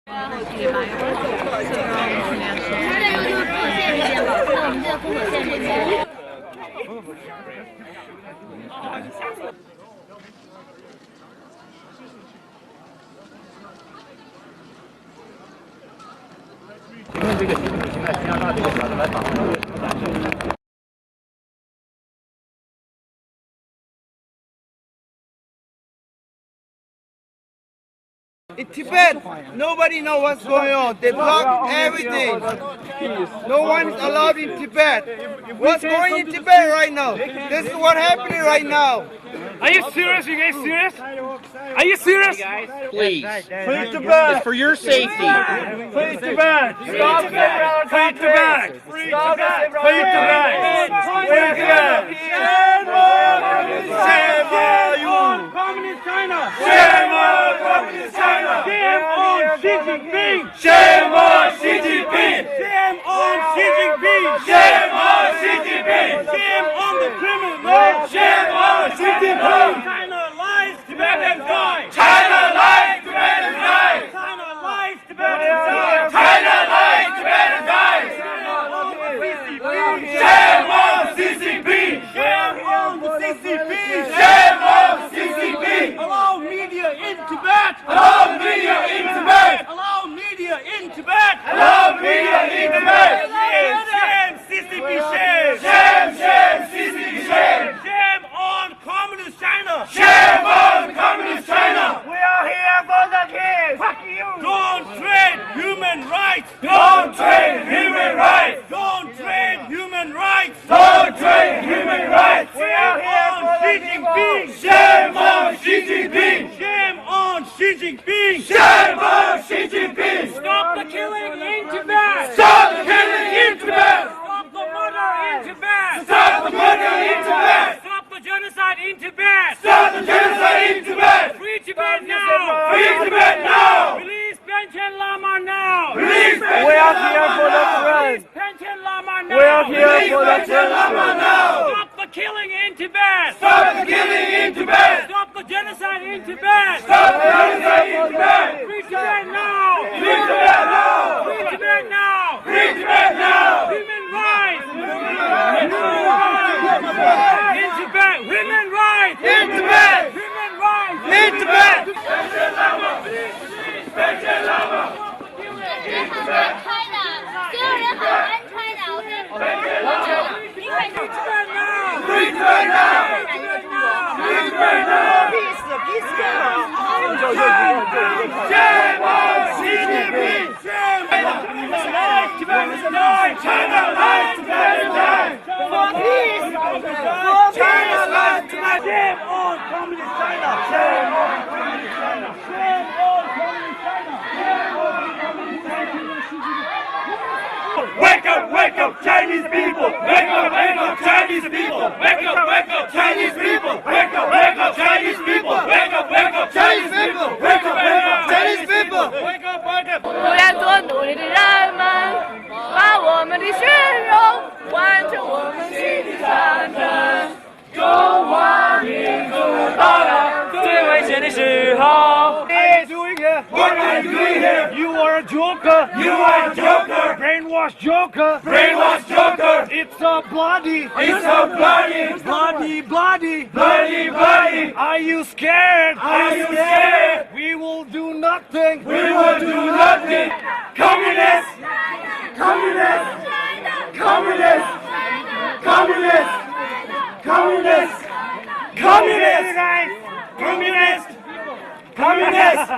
请问这个习近平现在加大这个船来访问有什么感受？ In Tibet, nobody knows what's going on. They block everything. No one is allowed in Tibet. What's going on in Tibet right now? This is what's happening right now. Are you serious? You guys serious? Are you serious? Please. Please Tibet. It's for your safety. Please Tibet. Stop it. Please Tibet. Stop it. Please Tibet. Please Tibet. Shame on Communist China. Shame on Communist China. Shame on Xi Jinping. Shame on Xi Jinping. Shame on Xi Jinping. Shame on Xi Jinping. Shame on the criminals. Shame on Xi Jinping. China lies, Tibetans die. China lies, Tibetans die. China lies, Tibetans die. China lies, Tibetans die. Shame on CCP. Shame on the CCP. Shame on CCP. Allow media in Tibet. Allow media in Tibet. Allow media in Tibet. Allow media in Tibet. Shame, CCP, shame. Shame, CCP, shame. Shame on Communist China. Shame on Communist China. We are here for the kids. Fuck you. Don't trade human rights. Don't trade human rights. Don't trade human rights. Don't trade human rights. We are here for Xi Jinping. Shame on Xi Jinping. Shame on Xi Jinping. Shame on Xi Jinping. Stop the killing in Tibet. Stop the killing in Tibet. Stop the murder in Tibet. Stop the murder in Tibet. Stop the genocide in Tibet. Stop the genocide in Tibet. Free Tibet now. Free Tibet now. Release Panchen Lama now. Release Panchen Lama now. We are here for the Release Panchen Lama now. We are here for the Panchen Lama now. Stop the killing in Tibet. Stop the killing in Tibet. Stop the genocide in Tibet. Stop the genocide in Tibet. Free Tibet now. Free Tibet now. Free Tibet now. Free Tibet now. Human rights. In Tibet. Women rights. In Tibet. Human rights. In Tibet. Panchen Lama. Panchen Lama. In Tibet. China，所有人好安 China， 我跟你快去 Tibet now。 Free Tibet now. Free Tibet now. Peace. Shame on Xi Jinping. Shame on Tibetans die. China lies, Tibetans die. For peace. China lies, Tibet. Shame on Communist China. Shame on Communist China. Shame on Communist China. Shame on Communist China. Wake up, Chinese people! Wake up, Chinese people! Wake up, Chinese people! Wake up, Chinese people! Wake up, Chinese people! Wake up, Chinese people! Wake up! 不要做奴隶的人们，把我们的血肉换成我们心的战争。中华民族到了最危险的时候。What are you doing here? You are a joker. You are a joker. Brainwashed joker. Brainwashed joker. It's a bloody. It's so bloody. Bloody. Are you scared? Are you scared? We will do nothing. We will do nothing. Communists. Communists. Communists. Communists. Communists. Communists. Communists. Communists.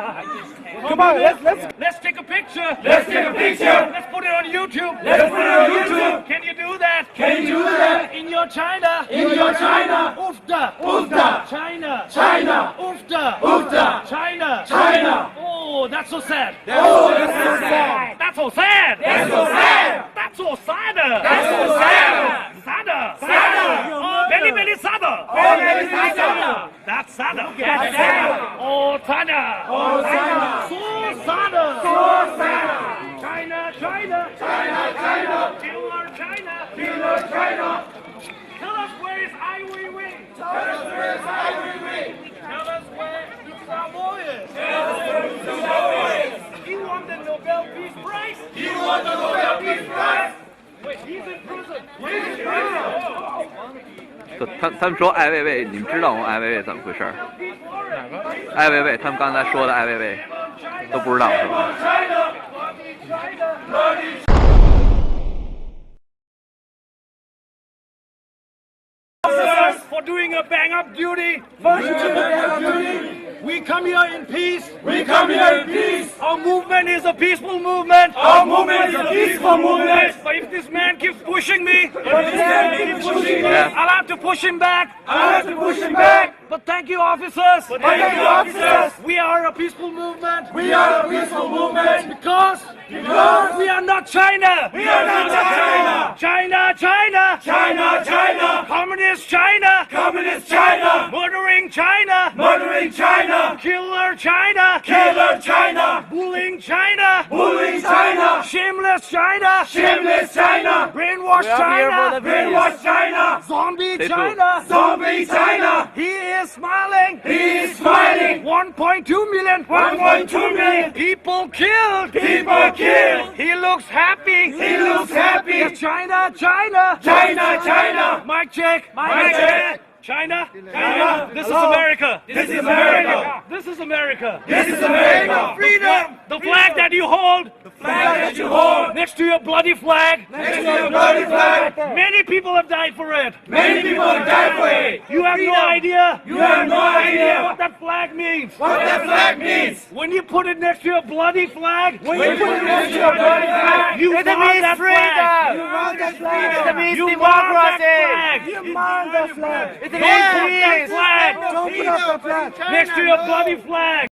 Come on, let's take a picture. Let's take a picture. Let's put it on YouTube. Let's put it on YouTube. Can you do that? Can you do that? In your China. In your China. Ufta. Ufta. China. China. Ufta. Ufta. China. China. Oh, that's so sad. Oh, that's so sad. That's so sad. That's so sad. That's so sad. That's so sad. Sadder. Sadder. Oh, very sadder. Very sadder. That's sadder. That's sadder. Oh, China. Oh, China. So sadder. So sadder. China. China. Killer China. Killer China. Tell us where is Ai Weiwei. Tell us where is Ai Weiwei. Tell us where is Samoyed. Tell us where is Samoyed. He won the 他们说艾未未，你们知道吗？艾未未怎么回事？哪个？艾未未，他们刚才说的艾未未都不知道是吧？ For doing a bang-up duty. We come here in peace. We come here in peace. Our movement is a peaceful movement. Our movement is a peaceful movement. But if this man keeps pushing me, I'll have to push him back. I'll have to push him back. But thank you, officers. Thank you, officers. We are a peaceful movement. We are a peaceful movement. Because we are not China. We are not China. China, China. China, China. Communist China. Communist China. Murdering China. Murdering China. Killer China. Killer China. Bullying China. Bullying China. Shameless China. Shameless China. Brainwash China. Brainwash China. Zombie China. Zombie China. He is smiling. He is smiling. 1.2 million. 1.2 million. People killed. People killed. He looks happy. He looks happy. Yes, China, China. China, China. Mic check. Mic check. China? China? This is America. This is America. This is America. This is America. Freedom. The flag that you hold. The flag that you hold. Next to your bloody flag. Next to your bloody flag. Many people have died for it. Many people have died for it. You have no idea. You have no idea what that flag means. What that flag means. When you put it next to your bloody flag. When you put it next to your bloody flag. You want that flag. You want that flag. It means democracy. You want that flag. Don't put that flag next to your bloody flag.